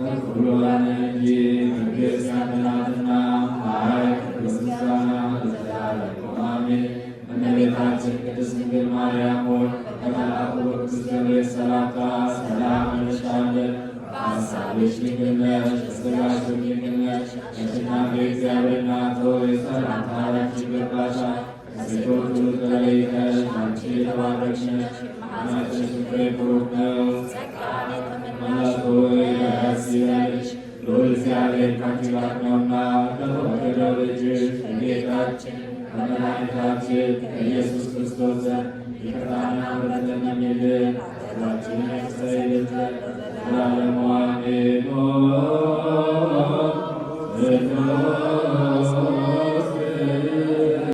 ከፍሎን እንጂ መንግሥት ያንተ ናትና ኃይል፣ ምስጋና ለዘላለሙ አሜን። እመቤታችን ቅድስት ድንግል ማርያም ሆይ በመልአኩ በቅዱስ ገብርኤል ሰላምታ ሰላም እንልሻለን። በሐሳብሽ ድንግል ነሽ፣ በሥጋሽም ድንግል ነሽ። የአሸናፊ እግዚአብሔር እናት ሆይ ሰላምታ ላንቺ ይገባሻል። ከሴቶች ሁሉ ተለይተሽ አንቺ የተባረክሽ ነሽ፣ የማኅፀንሽ ፍሬ ቡሩክ ነው። እናት ሆይ ደስ ይበልሽ፣ ልዑል እግዚአብሔር ካንቺ ጋር ነውና ከተወደደው ልጅሽ ከጌታችን ከመድኃኒታችን ከኢየሱስ ክርስቶስ